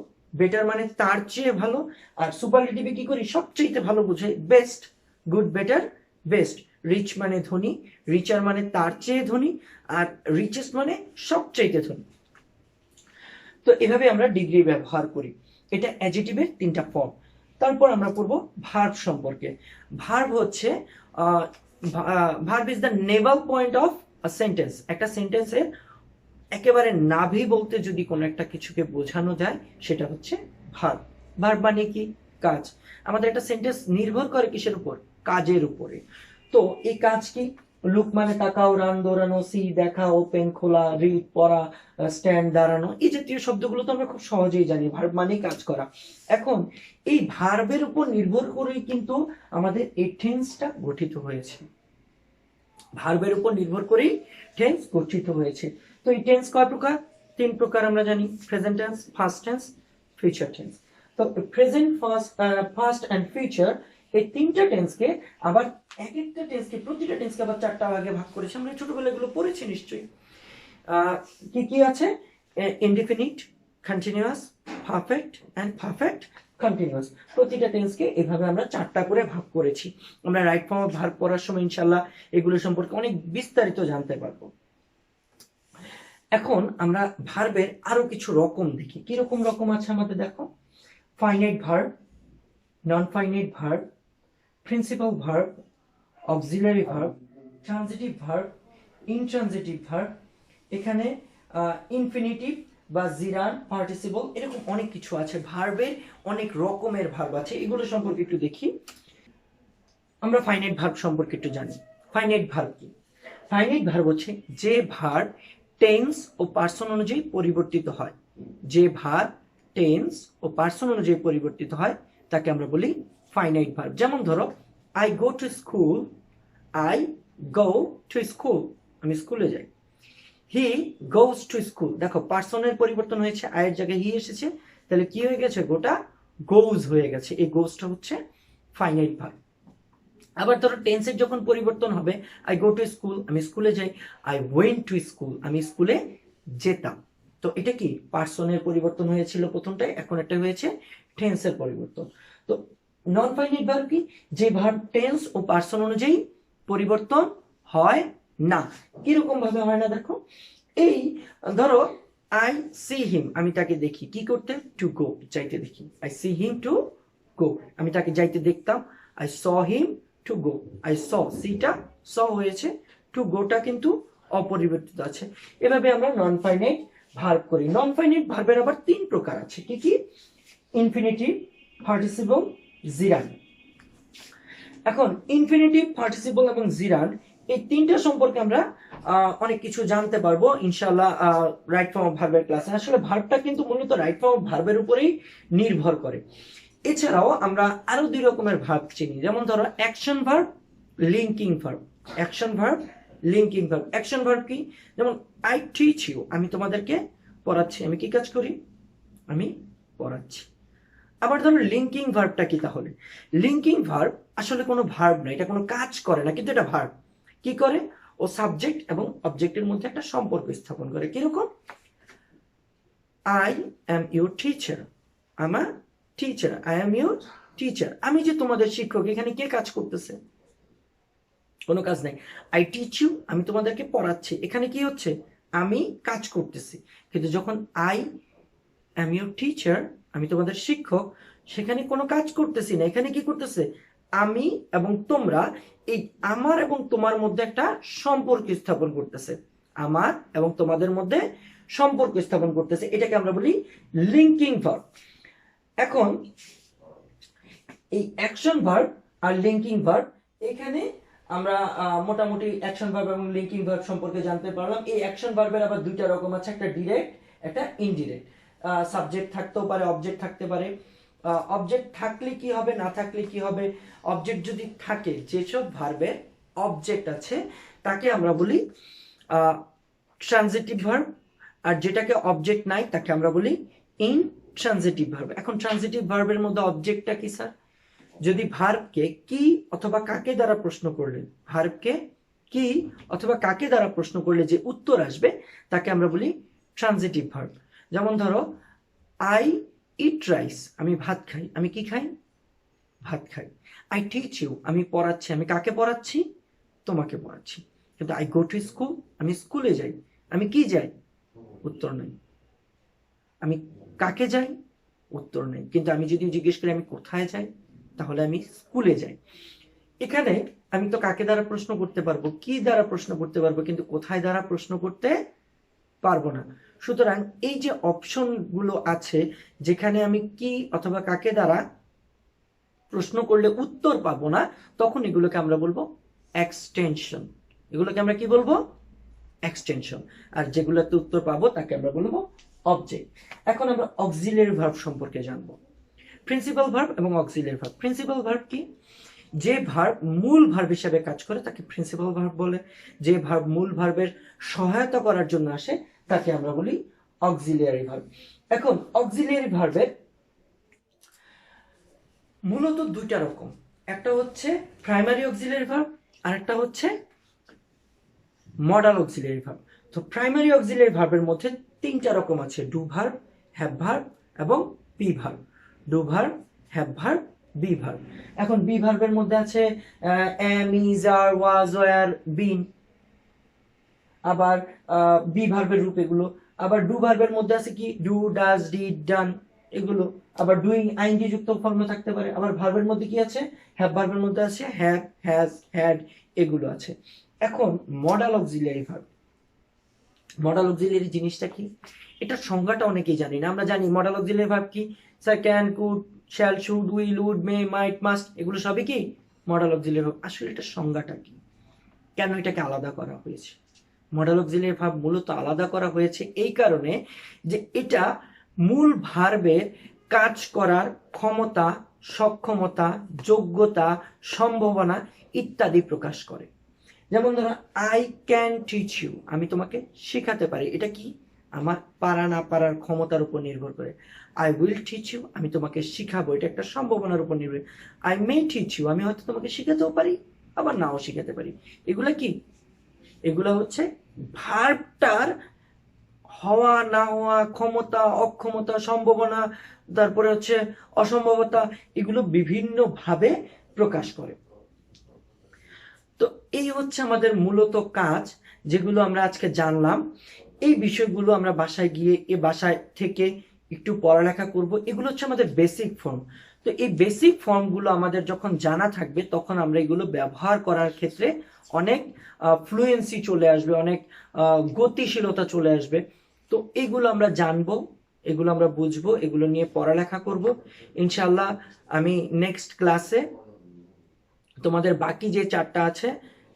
বেটার মানে তার চেয়ে ভালো, আর সুপারলেটিভে কি করি, সবচেয়ে ভালো বোঝাই, best, good better best. Rich মানে ধনী, রিচার মানে তার চেয়ে ধনী, আর রিচেস্ট মানে সবচাইতে ধনী। তো এভাবে আমরা ডিগ্রি ব্যবহার করি। এটা অ্যাডজেক্টিভের তিনটা ফর্ম। তারপর আমরা পড়বো ভার্ব সম্পর্কে। ভার্ব হচ্ছে verb is the Naval point of a sentence. একটা সেন্টেন্সের একেবারে নাভি বলতে যদি কোনো একটা কিছুকে বোঝানো যায়, সেটা হচ্ছে ভার্ব। ভার্ব মানে কি, কাজ। আমাদের একটা সেন্টেন্স নির্ভর করে কিসের উপর, কাজের উপরে। তো এই কাজ কি, লুক মানে তাকাও, রান দৌড়ানো, সি দেখা, ওপেন খোলা, রিড পড়া, স্ট্যান্ড দাঁড়ানো, এই জাতীয় শব্দগুলো তো আমরা খুব সহজেই জানি, ভার্ব মানে কাজ করা। এখন এই ভার্বের উপর নির্ভর করেই কিন্তু আমাদের এই টেন্সটা গঠিত হয়েছে। ভার্বের উপর নির্ভর করেই টেন্স গঠিত হয়েছে। তো এই টেন্স কয় প্রকার, তিন প্রকার আমরা জানি, present tense, first tense, future tense. তো প্রেজেন্ট, ফার্স্ট এন্ড ফিউচার, এই তিনটা টেন্সকে আবার এক একটা টেন্সকে, প্রতিটা টেন্সকে আবার চারটা ভাগে ভাগ করেছে। আমরা ছোটবেলায় এগুলো পড়েছি নিশ্চয়ই। কি কি আছে, indefinite, continuous, perfect and perfect continuous. প্রতিটা টেন্সকে এভাবে আমরা চারটা করে ভাগ করেছি। আমরা রাইট ফর্ম অফ ভার্ব পড়ার সময় ইনশাআল্লাহ এগুলো সম্পর্কে অনেক বিস্তারিত জানতে পারবো। এখন আমরা ভার্বের আরো কিছু রকম দেখি, কি রকম রকম আছে আমাদের দেখো। Finite verb, non finite verb, principal verb, auxiliary verb, transitive verb, intransitive verb, এখানে ইনফিনিটিভ বা জিরান, পার্টিসিপল, এরকম অনেক কিছু আছে। ভার্বের অনেক রকমের ভার্ব আছে, এগুলো সম্পর্কে একটু দেখি। আমরা ফাইনাইট ভার্ব সম্পর্কে একটু জানি। ফাইনাইট ভার্ব কি, ফাইনাইট ভার্ব হচ্ছে যে ভার্ব টেন্স ও পার্সন অনুযায়ী পরিবর্তিত হয়। যে ভার্ব টেন্স ও পার্সন অনুযায়ী পরিবর্তিত হয় তাকে আমরা বলি ফাইনাইট ভার্ব। যেমন ধরো I go to school, I go to school, আমি স্কুলে যাই। হি গোজ টু স্কুল, দেখো পার্সনের পরিবর্তন হয়েছে, আয়ের জায়গায় হি এসেছে, তাহলে কি হয়ে গেছে, গোটা গোজ হয়ে গেছে। এই গোজটা হচ্ছে ফাইনাইট ভার্ব। আবার ধরো টেন্সের যখন পরিবর্তন হবে, আই গো টু স্কুল, আমি স্কুলে যাই, আই ওয়েন্ট টু স্কুল, আমি স্কুলে যেতাম। তো এটা কি, পার্সনের পরিবর্তন হয়েছিল প্রথমটায়, এখন একটা হয়েছে টেন্সের পরিবর্তন। তো নন ফাইনাইট ভার্ব কি, যে ভার্ব টেন্স ও পার্সন অনুযায়ী পরিবর্তন হয় না। কিরকম ভাবে হয় না দেখো, এই ধরো আই সি হিম, আমি তাকে দেখি, কি করতে, টু গো, যাইতে দেখি। I see him to go, আমি তাকে যাইতে দেখতাম। I saw him to go, I saw, সিটা স হয়েছে, টু গোটা কিন্তু অপরিবর্তিত আছে। এভাবে আমরা নন ফাইনাইট ভার্ব করি। নন ফাইনাইট ভার্বের আবার তিন প্রকার আছে, কি কি, ইনফিনিটিভ, পার্টিসিপল, জিরান। এখন ইনফিনিটিভ, পার্টিসিপল এবং জিরান, এই তিনটা সম্পর্কে আমরা অনেক কিছু জানতে পারবো ইনশাআল্লাহ রাইট ফর্ম অফ ভার্বের ক্লাসে। আসলে ভার্বটা কিন্তু মূলত রাইট ফর্ম অফ ভার্বের উপরেই নির্ভর করে। এছাড়াও আমরা আরো দুই রকমের ভার্ব চিনি, যেমন ধরো action verb, linking verb. Action verb, linking verb. Action verb কি, যেমন আই টিচ ইউ, আমি তোমাদেরকে পড়াচ্ছি, আমি কি কাজ করি, আমি পড়াচ্ছি। আবার ধরো লিঙ্কিং ভার্বটা কি তাহলে? লিঙ্কিং ভার্ব আসলে কোনো ভার্ব না, এটা কোনো কাজ করে না, কিন্তু এটা ভার্ব। কি করে? ও সাবজেক্ট এবং অবজেক্টের মধ্যে একটা সম্পর্ক স্থাপন করে। কিরকম? আই এম ইউর টিচার, আমার teacher, I am your teacher, আমি যে তোমাদের শিক্ষক। এখানে কে কাজ করতেছে? কোনো কাজ নাই। আই টিচ ইউ, আমি তোমাদেরকে পড়াচ্ছি, এখানে কি হচ্ছে? আমি কাজ করতেছি। কিন্তু যখন আই এম ইউর টিচার, আমি তোমাদের শিক্ষক, সেখানে কোনো কাজ করতেছি না। এখানে কি করতেছে? আমি এবং তোমরা, এই আমার এবং তোমার মধ্যে একটা সম্পর্ক স্থাপন করতেছে। আমার এবং তোমাদের মধ্যে সম্পর্ক স্থাপন করতেছে, এটাকে আমরা বলি লিঙ্কিং ভার্ব। এখন এই অ্যাকশন ভার্ব আর লিঙ্কিং ভার্ব, এখানে আমরা মোটামুটি অ্যাকশন ভার্ব এবং লিঙ্কিং ভার্ব সম্পর্কে জানতে পারলাম। এই অ্যাকশন ভার্বের আবার দুইটা রকম আছে, একটা ডিরেক্ট, একটা ইনডিরেক্ট। সাবজেক্ট থাকতেও পারে, অবজেক্ট থাকতে পারে। অবজেক্ট থাকলে কি হবে, না থাকলে কি হবে? অবজেক্ট যদি থাকে, যেসব ভার্বের অবজেক্ট আছে তাকে আমরা বলি ট্রানজিটিভ ভার্ব, আর যেটাকে অবজেক্ট নাই তাকে আমরা বলি ইনট্রানজিটিভ ভার্ব। এখন ট্রানজিটিভ ভার্বের মধ্যে অবজেক্টটা কি স্যার? যদি ভার্বকে কি অথবা কাকে দ্বারা প্রশ্ন করলে, ভার্বকে কি অথবা কাকে দ্বারা প্রশ্ন করলে যে উত্তর আসবে তাকে আমরা বলি ট্রানজিটিভ ভার্ব। যেমন ধরো, আই ইট রাইস, আমি ভাত খাই, আমি কি খাই? ভাত খাই। আই টিচ ইউ, আমি পড়াচ্ছি, আমি কাকে পড়াচ্ছি? তোমাকে পড়াচ্ছি। কিন্তু আই গো টু স্কুল, আমি স্কুলে যাই, আমি কি যাই? উত্তর নেই। আমি কাকে যাই? উত্তর নেই। কিন্তু আমি যদি জিজ্ঞেস করি আমি কোথায় যাই, তাহলে আমি স্কুলে যাই। এখানে আমি তো কাকে দ্বারা প্রশ্ন করতে পারবো, কি দ্বারা প্রশ্ন করতে পারবো, কিন্তু কোথায় দ্বারা প্রশ্ন করতে পারবো না। সুতরাং এই যে অপশন গুলো আছে, যেখানে আমি কি অথবা কাকে দ্বারা প্রশ্ন করলে উত্তর পাবো না, তখন এগুলোকে আমরা বলবো এক্সটেনশন। এগুলোকে আমরা কি বলবো? এক্সটেনশন। আর যেগুলোতে উত্তর পাবো তাকে আমরা বলবো অবজেক্ট। এখন আমরা অক্সিলিয়ারি ভার্ব সম্পর্কে জানবো। প্রিন্সিপাল ভার্ব এবং অক্সিলিয়ারি ভার্ব। প্রিন্সিপাল ভার্ব কি? যে ভার্ব মূল ভার্ব হিসেবে কাজ করে তাকে প্রিন্সিপাল ভার্ব বলে। যে ভার্ব মূল ভার্বের সহায়তা করার জন্য আসে তাকে আমরা বলি অক্সিলিয়ারি ভার্ব। এখন অক্সিলিয়ারি ভার্বের মূলত দুইটা রকম, একটা হচ্ছে প্রাইমারি অক্সিলিয়ারি ভার্ব, আর একটা হচ্ছে মডাল অক্সিলিয়ারি ভার্ব। তো প্রাইমারি অক্সিলিয়ারি ভার্বের মধ্যে তিনটা রকম আছে, ডু ভার্ব, হ্যাভ ভার্ব এবং be verb. Do verb, have verb, be verb. এখন বি ভার্বের মধ্যে আছে am, is, are, was, were, been. আবার বি ভার্বের রূপ এগুলো। আবার ডু ভার্বের মধ্যে আছে কি? ডু, ডাজ, ডিড, ডান, এগুলো। আবার ডুইং আইএনজি যুক্ত কর্ম থাকতে পারে। আবার ভার্বের মধ্যে কি আছে? হ্যাভ ভার্বের মধ্যে আছে হ্যাভ, হ্যাজ, হ্যাড, এগুলো আছে। এখন modal auxiliary verb. Modal auxiliary জিনিসটা কি? এটা সংজ্ঞাটা অনেকেই জানি না। আমরা জানি মডাল অক্সিলিয়ারি ভার্ব কি? Sir can, could, shall, should, will, would, may, might, must, এগুলো সবই কি মডাল অক্সিলিয়ারি ভার্ব। আসলে এটা সংজ্ঞাটা কি? কেন এটাকে আলাদা করা হয়েছে? মডাল অক্সিলিয়ারি ভার্ব মূলত আলাদা করা হয়েছে এই কারণে যে এটা মূল ভার্বের কাজ করার ক্ষমতা, সক্ষমতা, যোগ্যতা, সম্ভাবনা ইত্যাদি প্রকাশ করে। যেমন ধরো, আই ক্যান টিচ ইউ, আমি তোমাকে শেখাতে পারি। এটা কি? আমার পারা না পারার ক্ষমতার উপর নির্ভর করে। আই উইল টিচ ইউ, আমি তোমাকে শিখাবো, এটা একটা সম্ভাবনার উপর নির্ভর। আই মে টিচ ইউ, আমি হয়তো তোমাকে শিখাতেও পারি, আবার নাও শিখাতে পারি। এগুলা কি? এগুলা হচ্ছে ভার্বটার হওয়া না হওয়া, ক্ষমতা, অক্ষমতা, সম্ভাবনা, তারপরে হচ্ছে অসম্ভবতা, এগুলো বিভিন্ন ভাবে প্রকাশ করে। তো এই হচ্ছে আমাদের মূলত কাজ, যেগুলো আমরা আজকে জানলাম। এই বিষয়গুলো আমরা বাসায় গিয়ে বাসায় থেকে একটু পড়ালেখা করব। এগুলো হচ্ছে আমাদের বেসিক ফর্ম। তো এই বেসিক ফর্মগুলো আমাদের যখন জানা থাকবে, তখন আমরা এগুলো ব্যবহার করার ক্ষেত্রে অনেক ফ্লুয়েন্সি চলে আসবে, অনেক গতিশীলতা চলে আসবে। তো এগুলো আমরা জানবো, এগুলো আমরা বুঝবো, এগুলো নিয়ে পড়ালেখা করব ইনশাল্লাহ। আমি নেক্সট ক্লাসে তোমাদের বাকি যে চারটা আছে,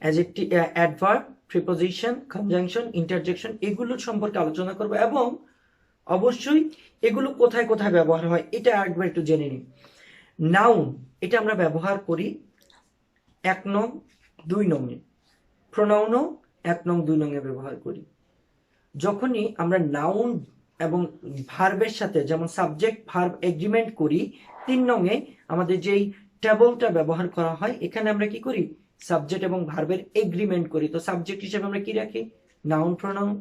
adjective, adverb, preposition, conjunction, interjection, এগুলো সম্পর্কে আলোচনা করব। এবং অবশ্যই এগুলো কোথায় কোথায় ব্যবহার হয় এটা একবার একটু জেনে নিই। নাউন, এটা আমরা ব্যবহার করি 1 নং 2 নংয়ে। প্রোনাউনও 1 নং 2 নংয়ে ব্যবহার করি। যখনই আমরা নাউন এবং ভার্বের সাথে যেমন সাবজেক্ট ভার্ব এগ্রিমেন্ট করি, 3 নংয়ে আমাদের যেই টেবলটা ব্যবহার করা হয় এখানে আমরা কি করি, সাবজেক্ট এবং ভার্বের এগ্রিমেন্ট করি। তো সাবজেক্ট হিসেবে আমরা কি রাখি, নাউন প্রোনাউন,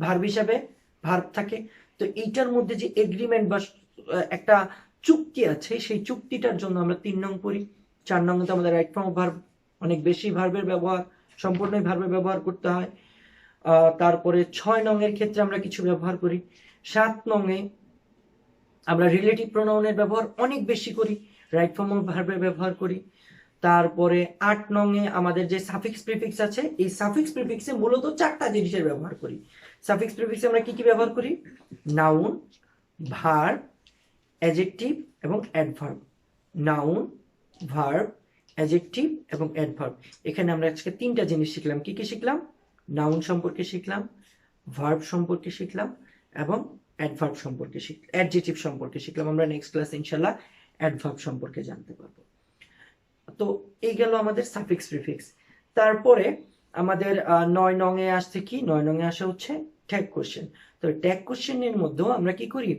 ভার্ব হিসাবে ভার্ব থাকে। তো এইটার মধ্যে যে এগ্রিমেন্ট বা একটা চুক্তি আছে সেই চুক্তিটার জন্য আমরা 3 নং করি। 4 নং তো আমাদের রাইট ফর্ম অফ ভার্ব, অনেক বেশি ভার্বের ব্যবহার, সম্পূর্ণই ভার্বের ব্যবহার করতে হয়। তারপরে 6 নং এর ক্ষেত্রে আমরা কিছু ব্যবহার করি। 7 নংয়ে আমরা রিলেটিভ প্রোনাউনের ব্যবহার অনেক বেশি করি, রাইট ফর্ম অফ ভার্বের ব্যবহার করি। তারপরে 8 নংয়ে আমাদের যে সাফিক্স প্রিফিক্স আছে, এই সাফিক্স প্রিফিক্সে মূলত 4টা জিনিসের ব্যবহার করি। সাফিক্স প্রিফিক্সে আমরা কি কি ব্যবহার করি, নাউন, ভার্ব, অ্যাডজেক্টিভ এবং অ্যাডভার্ব। নাউন, ভার্ব, অ্যাডজেক্টিভ এবং অ্যাডভার্ব। এখানে আমরা আজকে 3টা জিনিস শিখলাম। কি কি শিখলাম, নাউন সম্পর্কে শিখলাম, ভার্ব সম্পর্কে শিখলাম এবং অ্যাডভার্ব সম্পর্কে অ্যাডজেক্টিভ সম্পর্কে শিখলাম। আমরা নেক্সট ক্লাসে ইনশাআল্লাহ অ্যাডভার্ব সম্পর্কে জানতে পারবো। তো এই গেল আমাদের সাফিক্স প্রিফিক্স। তারপরে আমাদের 9 নংয়ে আসছে কি, 9 নংয়ে আসা হচ্ছে ট্যাগ কোশ্চেন। তো ট্যাগ কোশ্চেনের মধ্যেও আমরা কি করি,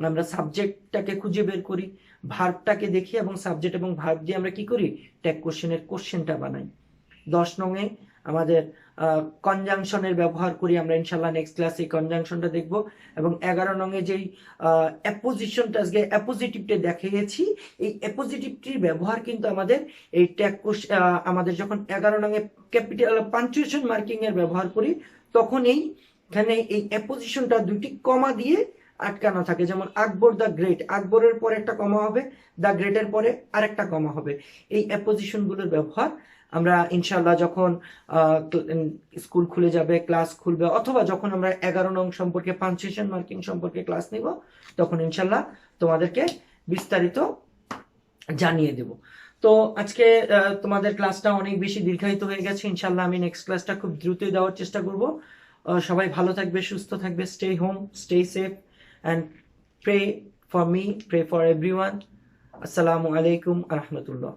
আমরা সাবজেক্টটাকে খুঁজে বের করি, ভার্বটাকে দেখি এবং সাবজেক্ট এবং ভার্ব দিয়ে আমরা কি করি, ট্যাগ কোশ্চেনের কোশ্চেনটা বানাই। 10 নংয়ে আমাদের কনজাংশনের ব্যবহার করি আমরা, ইনশাল্লাহ নেক্সট ক্লাসে এই কনজাংশনটা দেখব। এবং 11 নংয়ে যেই অ্যাপোজিশনটা আজকে অ্যাপোজিটিভটা দেখিয়েছি, এই অ্যাপোজিটিভটির ব্যবহার কিন্তু আমাদের এই ট্যাগ আমাদের যখন 11 নংয়ে ক্যাপিটাল পাঞ্চুয়েশন মার্কিং এর ব্যবহার করি তখন এখানে এই অ্যাপোজিশনটা 2টি কমা দিয়ে আটকানো থাকে। যেমন আকবর দ্য গ্রেট, আকবরের পরে একটা কমা হবে, দ্য গ্রেটের পরে আরেকটা কমা হবে। এই অ্যাপোজিশনগুলোর ব্যবহার আমরা ইনশাল্লাহ যখন স্কুল খুলে যাবে, ক্লাস খুলবে, অথবা যখন আমরা 11 নং সম্পর্কে পাঞ্চুয়েশন মার্কিং সম্পর্কে ক্লাস নিব তখন ইনশাল্লাহ তোমাদেরকে বিস্তারিত জানিয়ে দেব। তো আজকে তোমাদের ক্লাসটা অনেক বেশি দীর্ঘায়িত হয়ে গেছে, ইনশাল্লাহ আমি নেক্সট ক্লাসটা খুব দ্রুতই দেওয়ার চেষ্টা করব। সবাই ভালো থাকবে, সুস্থ থাকবে, stay home, stay safe and pray for me, pray for everyone. Assalamu alaikum wa rahmatullah.